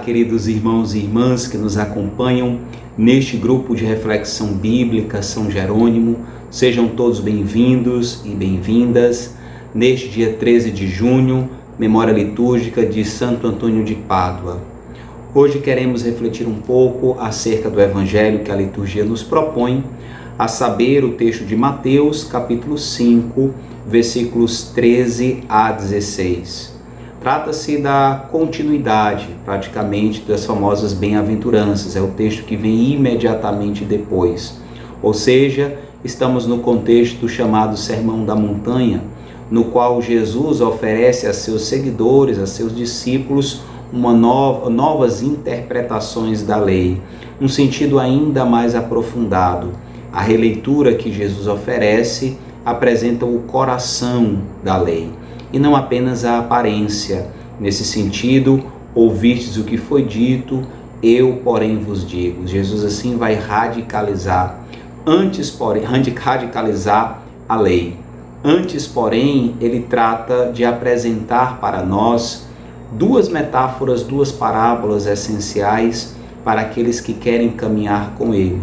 queridos irmãos e irmãs que nos acompanham neste grupo de reflexão bíblica São Jerônimo. Sejam todos bem-vindos e bem-vindas neste dia 13 de junho, memória litúrgica de Santo Antônio de Pádua. Hoje queremos refletir um pouco acerca do evangelho que a liturgia nos propõe, a saber, o texto de Mateus, capítulo 5, versículos 13 a 16. Trata-se da continuidade, praticamente, das famosas bem-aventuranças. É o texto que vem imediatamente depois. Ou seja, estamos no contexto chamado Sermão da Montanha, no qual Jesus oferece a seus seguidores, a seus discípulos, novas interpretações da lei, um sentido ainda mais aprofundado. A releitura que Jesus oferece apresenta o coração da lei, e não apenas a aparência. Nesse sentido, ouvistes o que foi dito, eu, porém, vos digo. Jesus assim vai radicalizar a lei. Antes, porém, ele trata de apresentar para nós duas metáforas, duas parábolas essenciais para aqueles que querem caminhar com ele.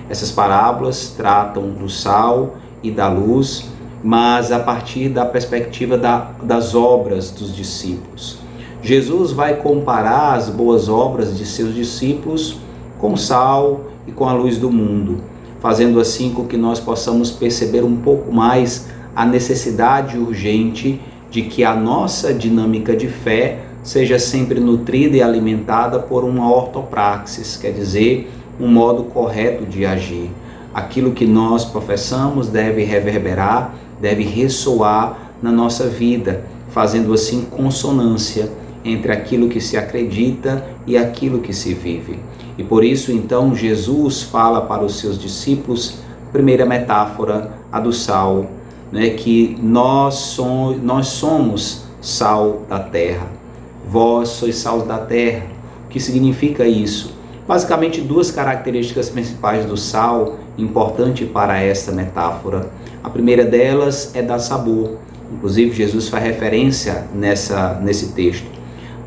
Essas parábolas tratam do sal e da luz, mas a partir da perspectiva das obras dos discípulos. Jesus vai comparar as boas obras de seus discípulos com o sal e com a luz do mundo, fazendo assim com que nós possamos perceber um pouco mais a necessidade urgente de que a nossa dinâmica de fé seja sempre nutrida e alimentada por uma ortopraxis, quer dizer, um modo correto de agir. Aquilo que nós professamos deve reverberar, deve ressoar na nossa vida, fazendo assim consonância entre aquilo que se acredita e aquilo que se vive. E por isso, então, Jesus fala para os seus discípulos, primeira metáfora, a do sal, que nós somos sal da terra. Vós sois sal da terra. O que significa isso? Basicamente, duas características principais do sal, importante para esta metáfora. A primeira delas é dar sabor. Inclusive, Jesus faz referência nesse texto.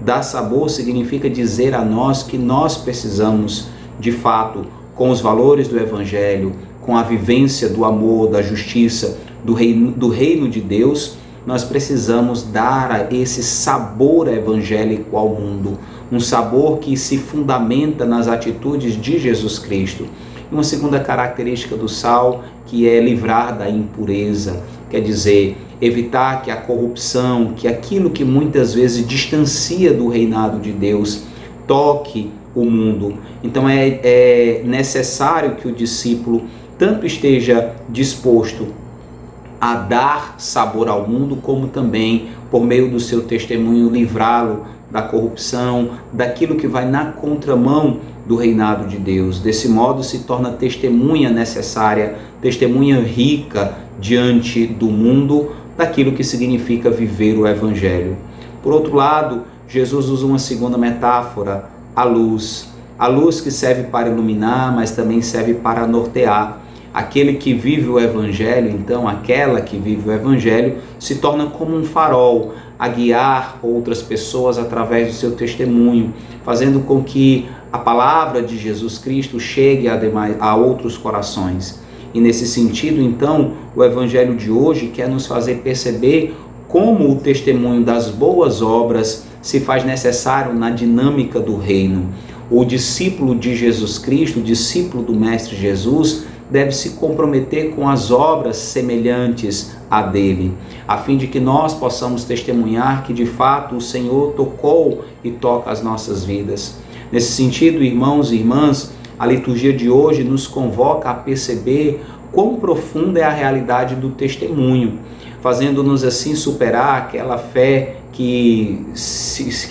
Dar sabor significa dizer a nós que nós precisamos, de fato, com os valores do Evangelho, com a vivência do amor, da justiça, do reino de Deus, nós precisamos dar esse sabor evangélico ao mundo, um sabor que se fundamenta nas atitudes de Jesus Cristo. Uma segunda característica do sal, que é livrar da impureza, quer dizer, evitar que a corrupção, que aquilo que muitas vezes distancia do reinado de Deus, toque o mundo. Então é necessário que o discípulo tanto esteja disposto a dar sabor ao mundo, como também, por meio do seu testemunho, livrá-lo da corrupção, daquilo que vai na contramão do reinado de Deus. Desse modo se torna testemunha necessária, testemunha rica diante do mundo, daquilo que significa viver o Evangelho. Por outro lado, Jesus usa uma segunda metáfora, a luz. A luz que serve para iluminar, mas também serve para nortear. Aquele que vive o Evangelho, então, aquela que vive o Evangelho, se torna como um farol a guiar outras pessoas através do seu testemunho, fazendo com que a palavra de Jesus Cristo chegue a outros corações. E nesse sentido, então, o Evangelho de hoje quer nos fazer perceber como o testemunho das boas obras se faz necessário na dinâmica do reino. O discípulo de Jesus Cristo, o discípulo do Mestre Jesus, deve se comprometer com as obras semelhantes a dele, a fim de que nós possamos testemunhar que de fato o Senhor tocou e toca as nossas vidas. Nesse sentido, irmãos e irmãs, a liturgia de hoje nos convoca a perceber quão profunda é a realidade do testemunho, fazendo-nos assim superar aquela fé que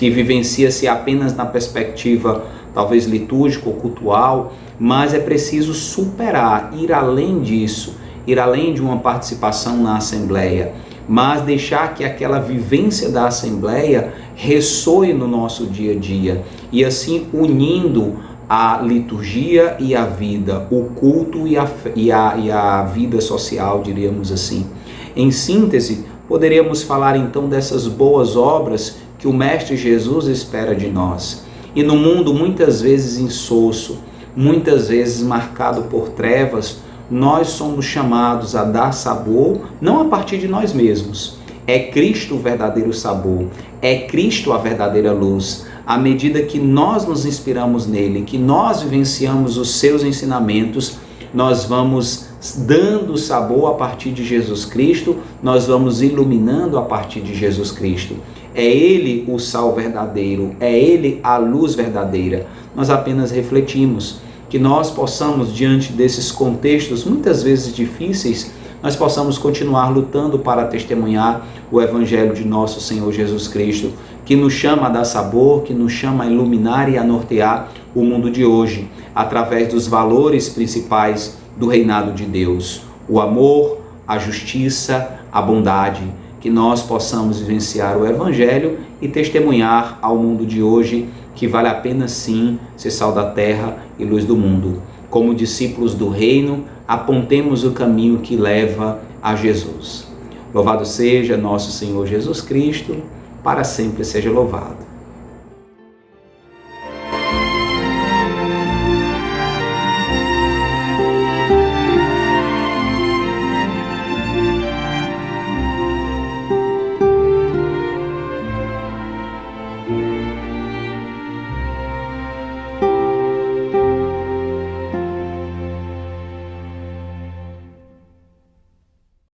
vivencia-se apenas na perspectiva talvez litúrgica ou cultual, mas é preciso superar, ir além disso, ir além de uma participação na Assembleia, mas deixar que aquela vivência da Assembleia ressoe no nosso dia a dia, e assim unindo a liturgia e a vida, o culto e a vida social, diríamos assim. Em síntese, poderíamos falar então dessas boas obras que o Mestre Jesus espera de nós. E no mundo muitas vezes insosso, muitas vezes marcado por trevas, nós somos chamados a dar sabor, não a partir de nós mesmos. É Cristo o verdadeiro sabor, é Cristo a verdadeira luz. À medida que nós nos inspiramos nele, que nós vivenciamos os seus ensinamentos, nós vamos dando sabor a partir de Jesus Cristo, nós vamos iluminando a partir de Jesus Cristo. É Ele o sal verdadeiro, é Ele a luz verdadeira. Nós apenas refletimos, que nós possamos, diante desses contextos muitas vezes difíceis, nós possamos continuar lutando para testemunhar o Evangelho de nosso Senhor Jesus Cristo, que nos chama a dar sabor, que nos chama a iluminar e a nortear o mundo de hoje, através dos valores principais do reinado de Deus: o amor, a justiça, a bondade. Que nós possamos vivenciar o Evangelho e testemunhar ao mundo de hoje que vale a pena sim ser sal da terra e luz do mundo. Como discípulos do reino, apontemos o caminho que leva a Jesus. Louvado seja nosso Senhor Jesus Cristo, para sempre seja louvado.